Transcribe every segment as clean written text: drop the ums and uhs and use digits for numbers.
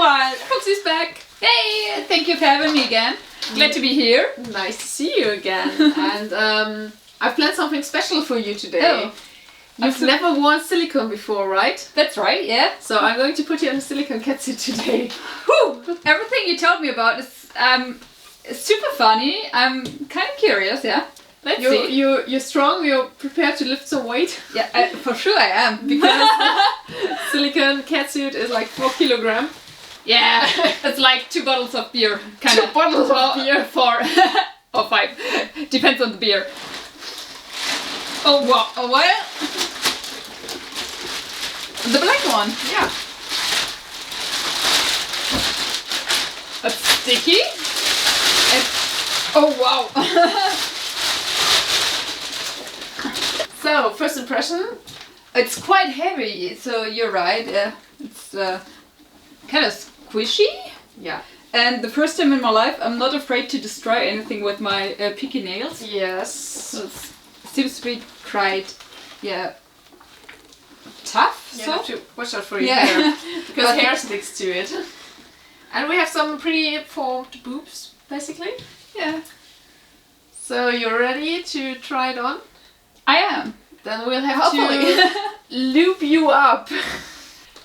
Fuxteufelswild! Fuxie's back! Hey! Thank you for having me again. Glad to be here. Nice to see you again. And I've planned something special for you today. Oh. You've never worn silicone before, right? That's right, yeah. So I'm going to put you in a silicone catsuit today. Whew! Everything you told me about is super funny. I'm kind of curious, yeah. Let's see. You're strong, you're prepared to lift some weight. Yeah, for sure I am. Because silicone catsuit is like 4 kilograms. Yeah, it's like 2 bottles of beer. Kind Two bottles of beer. 4 or 5. Depends on the beer. Oh, wow. Oh, well. The black one. Yeah. It's sticky. Oh, wow. So, first impression? It's quite heavy, so you're right. It's kind of squishy. Yeah. And the first time in my life, I'm not afraid to destroy anything with my picky nails. Yes. So it seems to be quite, tough. You So have to watch out for your hair. Because But hair sticks to it. And we have some pre-formed boobs, basically. yeah, So you're ready to try it on? I am. Then we'll have Hopefully. to loop you up.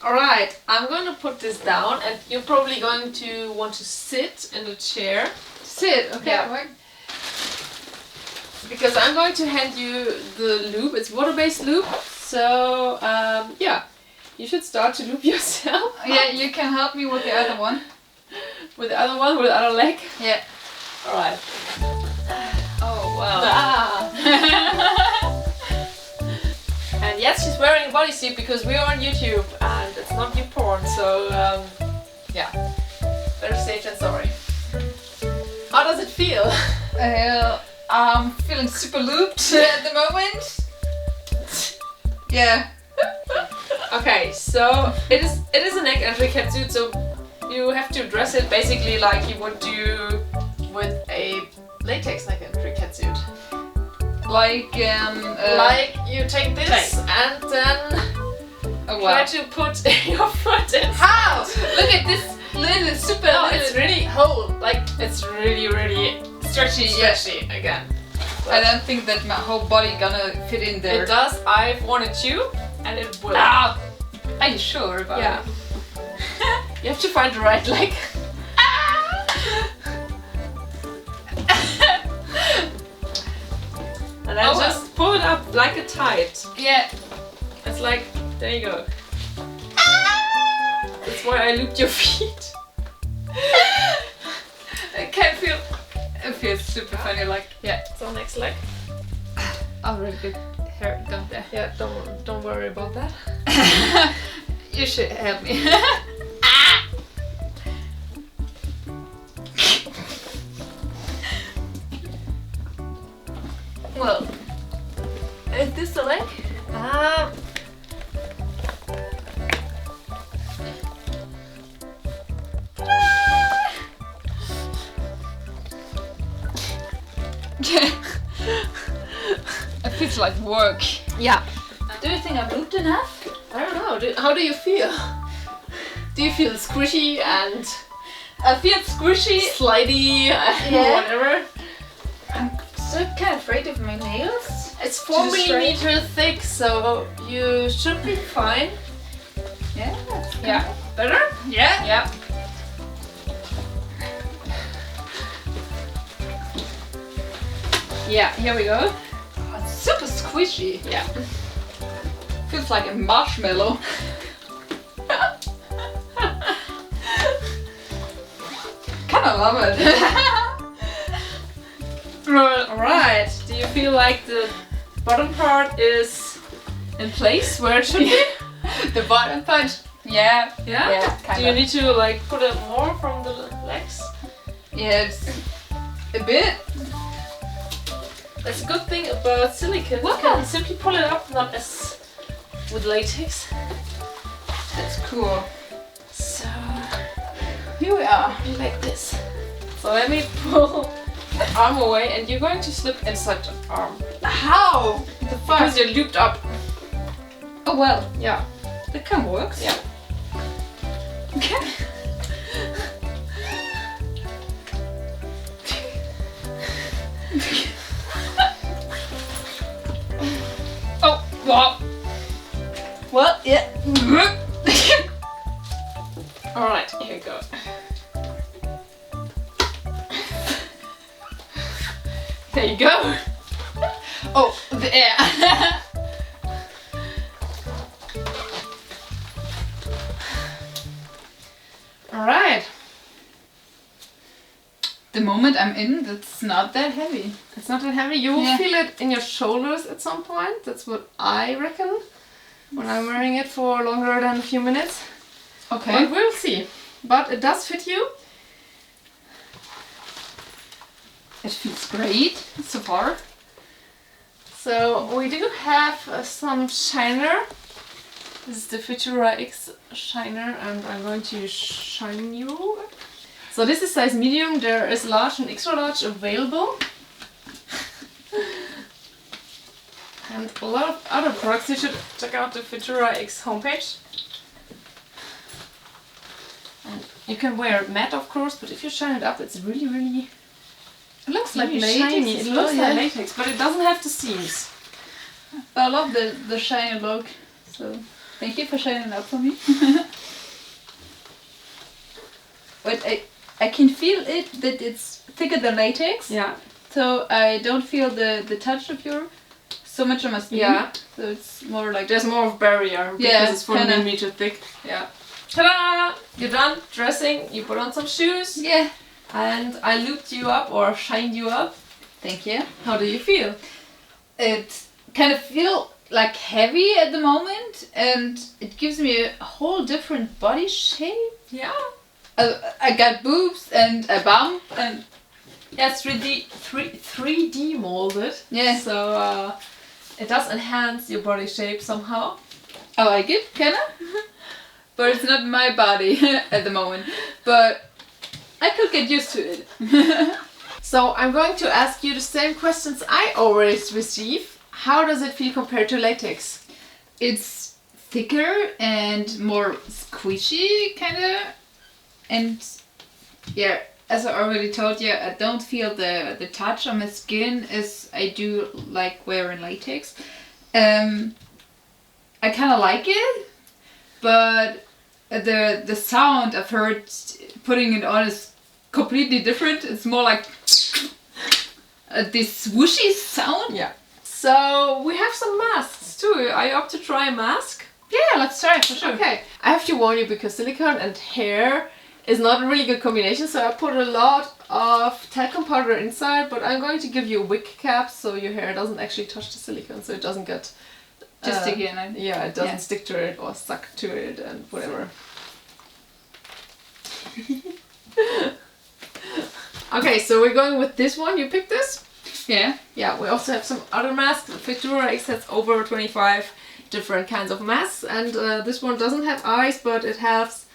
Alright, I'm going to put this down and you're probably going to want to sit in the chair. Sit, okay. Yeah. Because I'm going to hand you the loop. It's water-based loop. So, yeah, you should start to loop yourself. Yeah, you can help me with the other one. With the other one, with the other leg. Yeah. Alright. Oh, wow. Ah. And yes, she's wearing a bodysuit because we are on YouTube and it's not new porn, so yeah, better safe than sorry. How does it feel? I'm feeling super looped at the moment. Yeah. Okay, so it is a neck entry catsuit, so you have to dress it basically like you would do with a latex neck entry catsuit. Like Like you take this and then try to put your foot in. How? Look at this little super. No, little. it's really whole. Like it's really stretchy. again. I don't think that my whole body gonna fit in there. It does. I've worn it too, and it will. Ah! Are you sure about Yeah. it? You have to find the right leg. And then just pull it up like a tight. Yeah. It's like, there you go. That's why I looped your feet. I can feel. It feels super funny. Like So next leg. I'll really good hair down there. Yeah, don't worry about that. You should help me. Well, is this the leg? It feels like work. Yeah. Do you think I've looped enough? I don't know. How do you feel? Do you feel squishy and I feel squishy. slidey and whatever? I'm so kind of afraid of my nails. It's 4 To destroy. millimeters thick, so you should be fine. Yeah. Yeah. Better? Yeah. Yeah. Yeah, here we go. Oh, it's super squishy. Yeah. Feels like a marshmallow. Kinda love it. Alright. Do you feel like the bottom part is in place where it should be? The bottom part. Yeah. Yeah? Yeah, kind Do you of. need to like put it more from the legs? Yeah, it's a bit. That's a good thing about silicone. What? You can simply pull it up, not as with latex. That's cool. So Here we are. be like this. So let me pull the arm away and you're going to slip inside the arm. How? The fuck? Because you're looped up. Oh well. Yeah. That kind of works. Yeah. Okay. Alright, here we go. There you go. Oh, there. Alright. The moment I'm in, that's not that heavy. It's not that heavy. You will Yeah. feel it in your shoulders at some point. That's what I reckon. When I'm wearing it for longer than a few minutes. Okay. But we'll see. But it does fit you. It feels great so far. So we do have some shiner. This is the Feturax shiner and I'm going to shine you. So this is size medium, there is large and extra large available. And a lot of other products. You should check out the Feturax homepage. And you can wear it matte of course, but if you shine it up it's really, really It looks like really latex. shiny. as It well, looks yeah. like latex, but it doesn't have the seams. I love the shiny look. So thank you for shining up for me. But I can feel it that it's thicker than latex. Yeah. So I don't feel the touch of your so much on my skin. Yeah. So it's more like There's more of barrier because Yeah, it's 4 kinda. millimeter thick. Yeah. Ta-da! You're done dressing. You put on some shoes, yeah. and I looped you up or shined you up. Thank you. How do you feel? It kind of feel like heavy at the moment, and it gives me a whole different body shape. Yeah. I got boobs and a bump and Yeah, it's 3D molded. yeah. So it does enhance your body shape somehow. I like it, kinda. But it's not my body at the moment. But I could get used to it. So I'm going to ask you the same questions I always receive. How does it feel compared to latex? It's thicker and more squishy, kinda. And yeah, as I already told you, I don't feel the touch on my skin as I do like wearing latex. I kind of like it, but the sound I've heard putting it on is completely different. It's more like this swooshy sound. Yeah. So we have some masks too. Are you up to try a mask? Yeah, let's try it for sure. Okay. I have to warn you because silicone and hair is not a really good combination, so I put a lot of talcum powder inside, but I'm going to give you a wig cap so your hair doesn't actually touch the silicone, so it doesn't get Just stick it in. yeah, it doesn't Yeah. stick to it or suck to it and whatever. Okay, so we're going with this one. You picked this? Yeah. Yeah, we also have some other masks. Feturax has over 25 different kinds of masks, and this one doesn't have eyes, but it has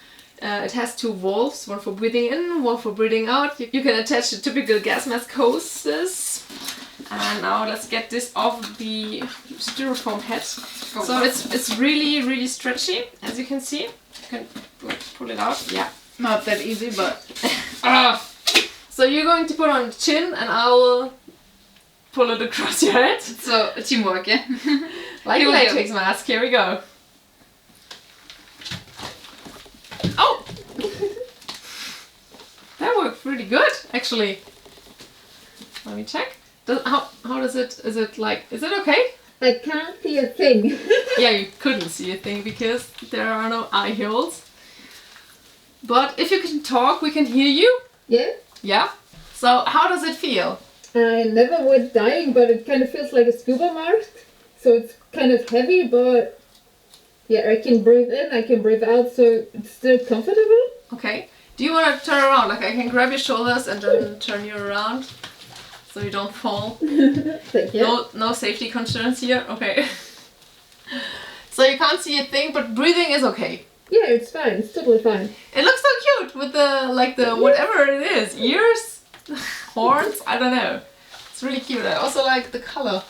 2 valves, one for breathing in, one for breathing out. You can attach the typical gas mask hoses. And now let's get this off the styrofoam head. So it's really, really stretchy, as you can see. You can pull it out. Yeah. Not that easy, but So you're going to put on the chin, and I'll pull it across your head. so teamwork, yeah. Like Here a we go. latex mask. Here we go. Oh! That worked really good, actually. Let me check. How does it, is it okay? I can't see a thing. Yeah, you couldn't see a thing because there are no eye holes. But if you can talk, we can hear you. Yeah, Yeah? So how does it feel? I never went dying, but it kind of feels like a scuba mask. So it's kind of heavy, but yeah, I can breathe in, I can breathe out, so it's still comfortable. Okay. Do you want to turn around? Like I can grab your shoulders and then turn you around so you don't fall. Thank you. No safety concerns here. Okay. So you can't see a thing, but breathing is okay. Yeah, it's fine. It's totally fine. It looks so cute with the whatever it is, ears, horns. I don't know. It's really cute. I also like the color.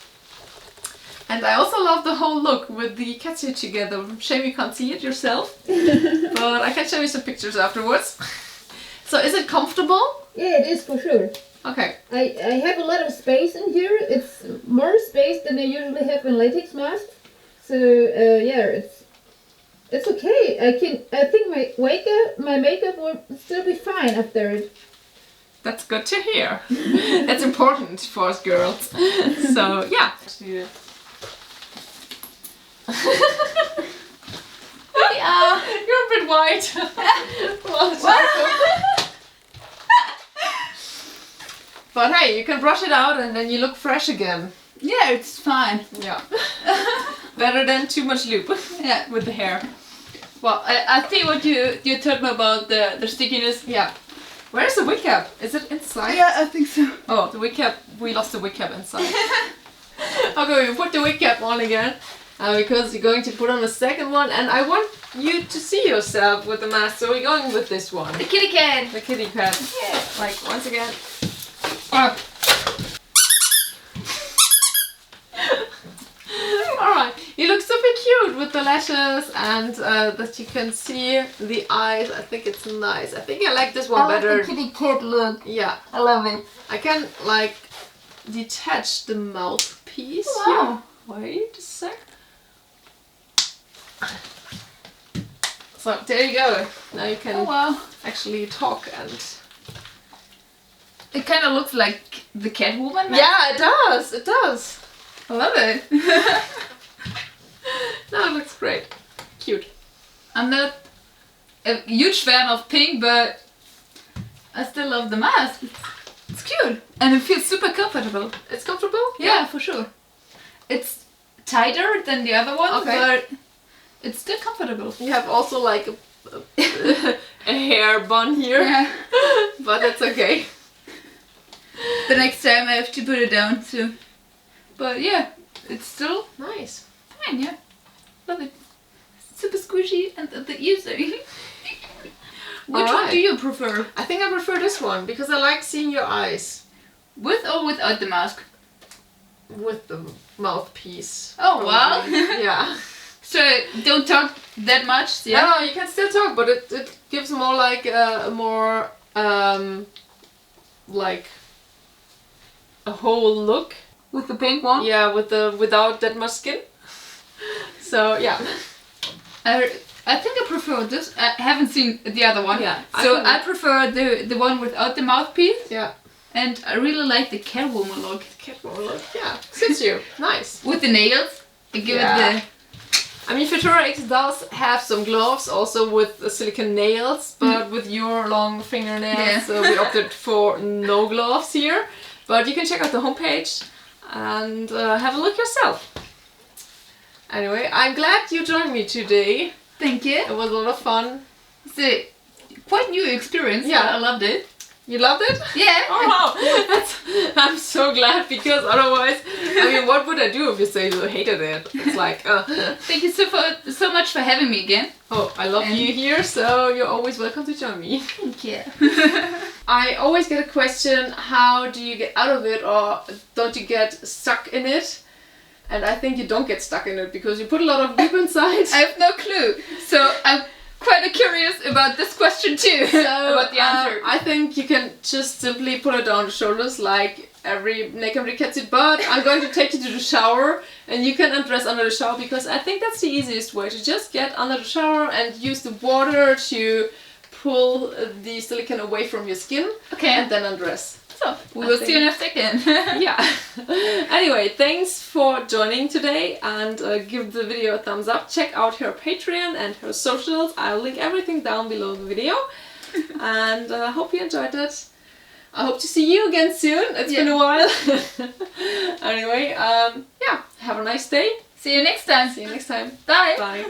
And I also love the whole look with the catsuit together. Shame you can't see it yourself, but I can show you some pictures afterwards. So is it comfortable? Yeah, it is for sure. Okay. I have a lot of space in here. It's more space than I usually have in latex masks. So yeah, It's okay. I think my makeup will still be fine after it. That's good to hear. That's important for us girls. So yeah. Yeah. You're a bit white. But hey, you can brush it out and then you look fresh again. Yeah, it's fine. Yeah. Better than too much lube. Yeah. With the hair. Well, I think what you told me about the stickiness. Yeah. Where's the wig cap? Is it inside? Yeah, I think so. Oh, the wig cap. We lost the wig cap inside. Okay, we put the wig cap on again. Because you're going to put on a second one, and I want you to see yourself with the mask, so we're going with this one. The kitty cat. The kitty cat. Yeah. Like, once again. Alright, you look super cute with the lashes and that you can see the eyes. I think it's nice. I think I like this one better. The kitty cat look. Yeah. I love it. I can, like, detach the mouthpiece. Wow. Here. Wait a sec. So there you go. Now you can actually talk and. It kind of looks like the Catwoman. Yeah, it does. It does. I love it. No, it looks great. Cute. I'm not a huge fan of pink, but I still love the mask. It's cute and it feels super comfortable. It's comfortable. Yeah, for sure. It's tighter than the other one, but it's still comfortable. You have also like a hair bun here, but that's okay. The next time I have to put it down too. But yeah, it's still nice. Fine, yeah. Love it. Super squishy and the easy. Which one do you prefer? I think I prefer this one because I like seeing your eyes. With or without the mask? With the mouthpiece. Oh, probably. wow. Yeah. So don't talk that much, yeah? No, you can still talk, but it gives more like a more like a whole look. With the pink one? Yeah, without that much skin. So yeah. I think I prefer this. I haven't seen the other one. Yeah. So I prefer the one without the mouthpiece. Yeah. And I really like the Catwoman look. Catwoman look, yeah. Suits you. Nice. With the nails. I give it the... I mean, Feturax does have some gloves also with silicone nails, but with your long fingernails, we opted for no gloves here. But you can check out the homepage and have a look yourself. Anyway, I'm glad you joined me today. Thank you. It was a lot of fun. It's a quite new experience. Yeah, I loved it. You loved it? Yeah. Oh wow! I'm so glad because otherwise, I mean, what would I do if you say you hated it? It's like, Thank you so much for having me again. Oh, I love you here, so you're always welcome to join me. Thank you. I always get a question, how do you get out of it or don't you get stuck in it? And I think you don't get stuck in it because you put a lot of lube inside. I have no clue. So I'm quite curious about this question too. So, about the answer. I think you can just simply put it on the shoulders like every naked catsuit, but I'm going to take you to the shower and you can undress under the shower because I think that's the easiest way to just get under the shower and use the water to pull the silicone away from your skin and then undress. So, we will see you in a second. Yeah. Anyway, thanks for joining today and give the video a thumbs up. Check out her Patreon and her socials. I'll link everything down below the video. And I hope you enjoyed it. I hope to see you again soon. It's been a while. Anyway, yeah, have a nice day. See you next time. See you next time. Bye. Bye.